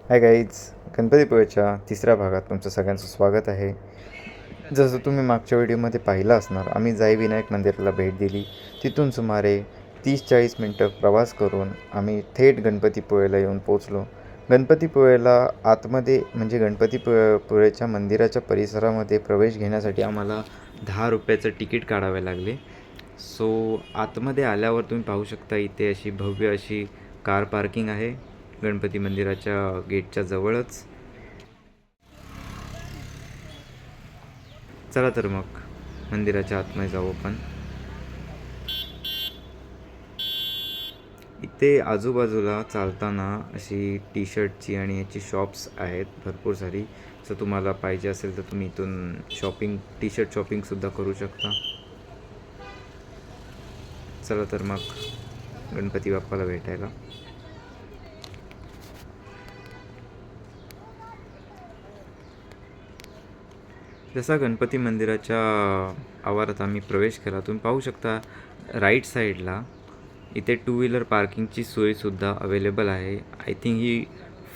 Hi guys, गणपतीपुळेच्या तिसऱ्या भागात तुमचं सगळ्यांचं स्वागत आहे. जसं तुम्ही मागच्या व्हिडिओमध्ये पाहिलं असणार, आम्ही जाई विनायक मंदिराला भेट दिली. तिथून सुमारे 30-40 मिनटं प्रवास करून आम्ही थेट गणपतीपुळेला येऊन पोचलो. गणपतीपुळेला आतमध्ये म्हणजे पुळेच्या मंदिराच्या परिसरामध्ये प्रवेश घेण्यासाठी आम्हाला 10 रुपयाचं तिकीट काढावे लागले. सो आतमध्ये आल्यावर तुम्ही पाहू शकता, इथे अशी भव्य अशी कार पार्किंग आहे गणपती मंदिराच्या गेटच्या जवळच. चला तर मग मंदिराच्या आतमध्ये जाऊ आपण. इथे आजूबाजूला चालताना अशी टी शर्टची आणि याची शॉप्स आहेत भरपूर सारी. जर तुम्हाला पाहिजे असेल तर तुम्ही इथून टी शर्ट शॉपिंगसुद्धा करू शकता. चला तर मग गणपती बाप्पाला भेटायला. जसा गणपती मंदिराच्या आवारात आम्ही प्रवेश केला, तुम्ही पाहू शकता राईट साईडला इथे 2 व्हीलर पार्किंगची सोयसुद्धा अवेलेबल आहे. I think he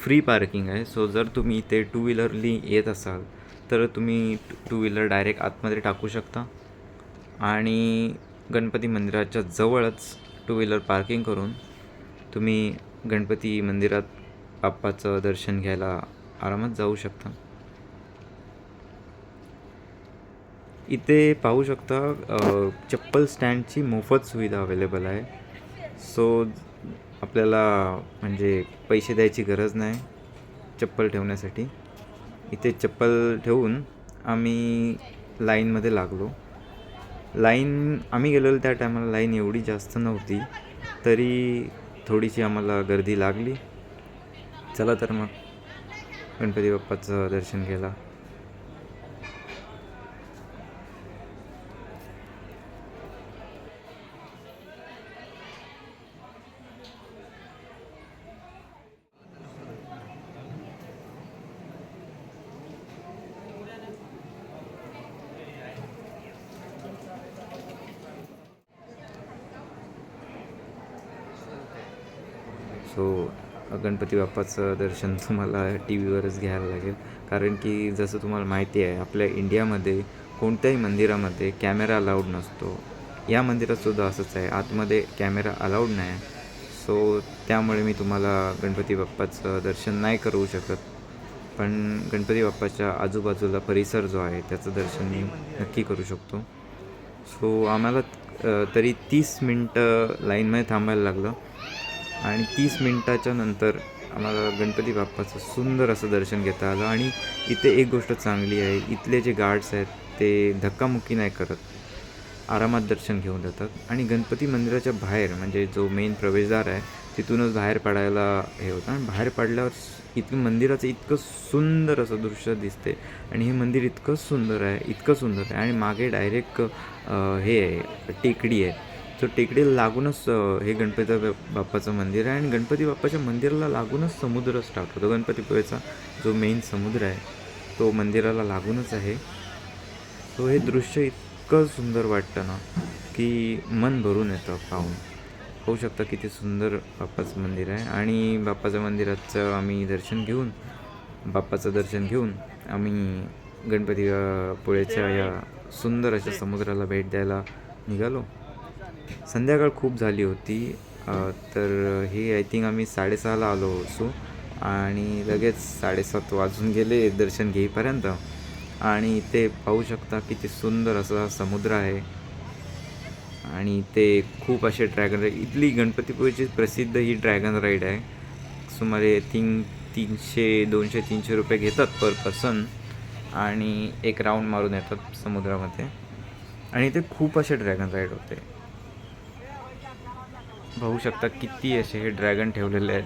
free parking आहे. सो जर तुम्ही इथे 2 व्हीलरली येत असाल तर तुम्ही 2 व्हीलर डायरेक्ट आतमध्ये टाकू शकता आणि गणपती मंदिराच्या जवळच 2 व्हीलर पार्किंग करून तुम्ही गणपती मंदिरात बाप्पाचं दर्शन घ्यायला आरामात जाऊ शकता. इथे पाहू शकता चप्पल स्टँडची मोफत सुविधा अवेलेबल आहे. सो आपल्याला म्हणजे पैसे द्यायची गरज नाही चप्पल ठेवण्यासाठी. इथे चप्पल ठेवून आम्ही लाईनमध्ये लागलो. आम्ही गेलेलो त्या टायमाला लाईन एवढी जास्त नव्हती, तरी थोडीशी आम्हाला गर्दी लागली. चला तर मग गणपती बाप्पाचं दर्शन घ्यायला. सो गणपती बाप्पाचं दर्शन तुम्हाला टी व्हीवरच घ्यायला लागेल, कारण की जसं तुम्हाला माहिती आहे आपल्या इंडियामध्ये कोणत्याही मंदिरामध्ये कॅमेरा अलाउड नसतो. या मंदिरातसुद्धा असंच आहे, आतमध्ये कॅमेरा अलाउड नाही आहे. सो त्यामुळे मी तुम्हाला गणपती बाप्पाचं दर्शन नाही करू शकत, पण गणपती बाप्पाच्या आजूबाजूला परिसर जो आहे त्याचं दर्शन मी नक्की करू शकतो. सो आम्हाला तरी 30 मिनटं लाईनमध्ये थांबायला लागलं आणि 30 मिनटाच्या नंतर आम्हाला गणपती बाप्पाचं सुंदर असं दर्शन घेता आलं. आणि इथे एक गोष्ट चांगली आहे, इथले जे गार्ड्स आहेत ते धक्कामुक्की नाही करत, आरामात दर्शन घेऊन जातात. आणि गणपती मंदिराच्या बाहेर म्हणजे जो मेन प्रवेशद्वार आहे तिथूनच बाहेर पडायला हे होतं, आणि बाहेर पडल्यावर इतकं मंदिराचं इतकं सुंदर असं दृश्य दिसते. आणि हे मंदिर इतकं सुंदर आहे आणि मागे डायरेक्ट हे आहे, टेकडी आहे. तो टेकडीला लागूनच हे गणपती बाप्पाचं मंदिर आहे, आणि गणपती बाप्पाच्या मंदिराला लागूनच समुद्र स्टार्ट होतो. गणपतीपुळेचा जो मेन समुद्र आहे तो मंदिराला लागूनच आहे. सो हे दृश्य इतकं सुंदर वाटतं ना की मन भरून येतं पाहून. पाहू शकता किती सुंदर बाप्पाचं मंदिर आहे. आणि बाप्पाच्या मंदिराचं आम्ही बाप्पाचं दर्शन घेऊन आम्ही गणपती पुळेच्या या सुंदर अशा समुद्राला भेट द्यायला निघालो. संध्याकाळ खूप झाली होती, तर हे आय थिंक आम्ही 6:30ला आलो असू, आणि लगेच 7:30 वाजून गेले दर्शन घेईपर्यंत. आणि इथे पाहू शकता किती सुंदर असा समुद्र आहे. आणि इथे खूप असे ड्रॅगन राईड, इथली गणपतीपुळेची प्रसिद्ध ही ड्रॅगन राईड आहे. सुमारे 200-300 रुपये घेतात पर पर्सन, आणि एक राऊंड मारून येतात समुद्रामध्ये. आणि इथे खूप असे ड्रॅगन राईड होते. पाहू शकता किती असे हे ड्रॅगन ठेवलेले आहेत.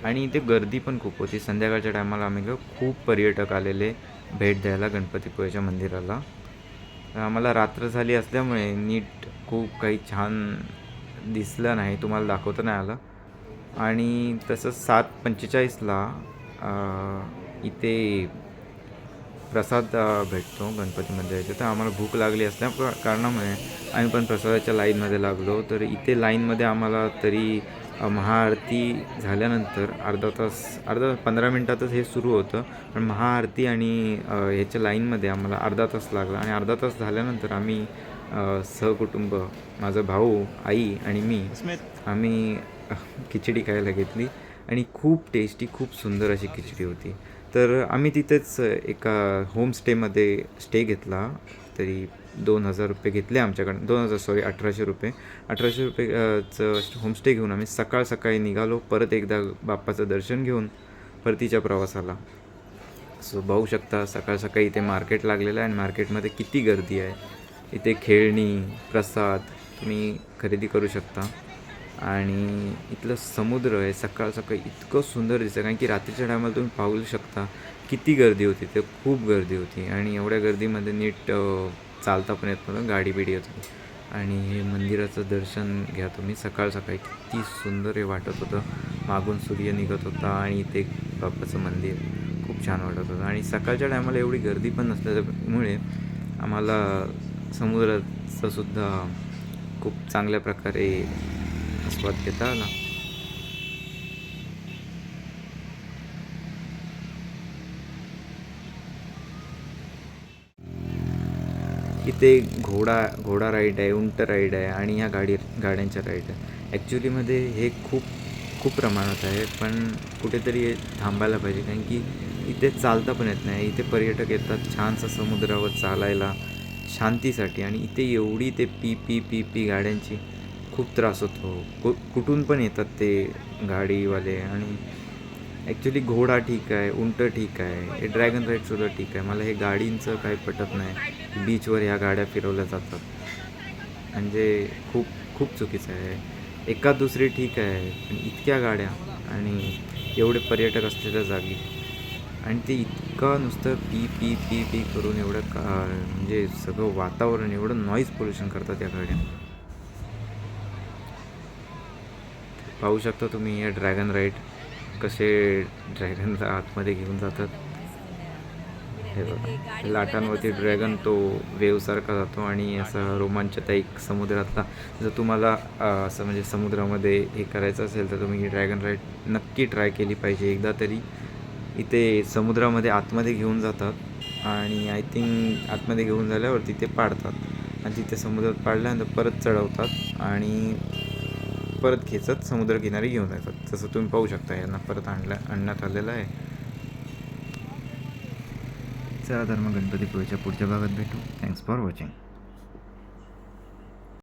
आणि इथे गर्दी पण खूप होती. संध्याकाळच्या टायमाला आम्ही खूप पर्यटक आलेले भेट द्यायला गणपतीपुळेच्या मंदिराला. आम्हाला रात्र झाली असल्यामुळे नीट खूप काही छान दिसलं नाही, तुम्हाला दाखवता नाही आलं. आणि तसंच 7:45ला इथे प्रसाद भेटतो गणपती मंदिराचे. तर आम्हाला भूक लागली असल्या कारणामुळे आम्ही पण प्रसादाच्या लाईनमध्ये लागलो. तर इथे लाईनमध्ये आम्हाला तरी महाआरती झाल्यानंतर अर्धा 15 मिनटातच हे सुरू होतं. पण महाआरती आणि ह्याच्या लाईनमध्ये आम्हाला अर्धा तास लागला आणि अर्धा तास झाल्यानंतर आम्ही सहकुटुंब माझा भाऊ, आई आणि मी आम्ही खिचडी खायला घेतली आणि खूप टेस्टी, खूप सुंदर अशी खिचडी होती. तर आम्ही तिथेच एका होमस्टेमध्ये स्टे घेतला. तरी 2,000 रुपये घेतले आमच्याकडून. 1,800 रुपये. 1,800 रुपयेचं होमस्टे घेऊन आम्ही सकाळी निघालो. परत एकदा बाप्पाचं दर्शन घेऊन परतीच्या प्रवासाला. सो पाहू शकता सकाळी इथे मार्केट लागलेलं आहे आणि मार्केटमध्ये किती गर्दी आहे. इथे खेळणी, प्रसाद तुम्ही खरेदी करू शकता. आणि इथलं समुद्र आहे सकाळी इतकं सुंदर दिसतं, कारण की रात्रीच्या टायमाला तुम्ही पाहू शकता किती गर्दी होती. ते खूप गर्दी होती आणि एवढ्या गर्दीमध्ये नीट चालता पण येत नव्हतं, गाडी बिडी येत होती. आणि हे मंदिराचं दर्शन घ्या तुम्ही सकाळी किती सुंदर हे वाटत होतं. मागून सूर्य निघत होता आणि इथे बाप्पाचं मंदिर खूप छान वाटत होतं. आणि सकाळच्या टायमाला एवढी गर्दी पण नसल्यामुळे आम्हाला समुद्राचं सुद्धा खूप चांगल्या प्रकारे आस्वाद घेता आला. इथे घोडा राईड आहे, उंट राईड आहे आणि ह्या गाड्यांच्या राईड आहे. ॲक्च्युलीमध्ये हे खूप प्रमाणात आहे, पण कुठेतरी हे थांबायला पाहिजे, कारण की इथे चालता पण येत नाही. इथे पर्यटक येतात छानसं समुद्रावर चालायला शांतीसाठी, आणि इथे एवढी ते पी गाड्यांची खूप त्रास होतो. कुठून पण येतात ते गाडीवाले. आणि ॲक्च्युली घोडा ठीक आहे, उंट ठीक आहे, हे ड्रॅगन राईडसुद्धा ठीक आहे. मला हे गाडींचं काही पटत नाही. बीचवर ह्या गाड्या फिरवल्या जातात म्हणजे खूप चुकीचं आहे. एकाद दुसरी ठीक आहे, पण इतक्या गाड्या आणि एवढे पर्यटक असलेल्या जागी, आणि ते इतकं नुसतं पी करून एवढं म्हणजे सगळं वातावरण एवढं नॉईज पोल्युशन करतात या गाड्या. पाहू शकता तुम्ही या ड्रॅगन राईड कसे ड्रॅगनला आतमध्ये घेऊन जातात. हे बघा, लाटांवरती ड्रॅगन तो वेवसारखा जातो आणि असं रोमांचदायक समुद्रातला. जर तुम्हाला असं म्हणजे समुद्रामध्ये हे करायचं असेल तर तुम्ही ही ड्रॅगन राईड नक्की ट्राय केली पाहिजे एकदा तरी. इथे समुद्रामध्ये आतमध्ये घेऊन जातात आणि आय थिंक आतमध्ये घेऊन झाल्यावर तिथे पाडतात आणि तिथे समुद्रात पाडल्यानंतर परत चढवतात आणि परत खेचत समुद्रकिनारी घेऊन जातात. तसं तुम्ही पाहू शकता यांना परत आणण्यात आलेलं आहे. चला तर मग गणपतीपुळेच्या पुढच्या भागात भेटू. Thanks for watching.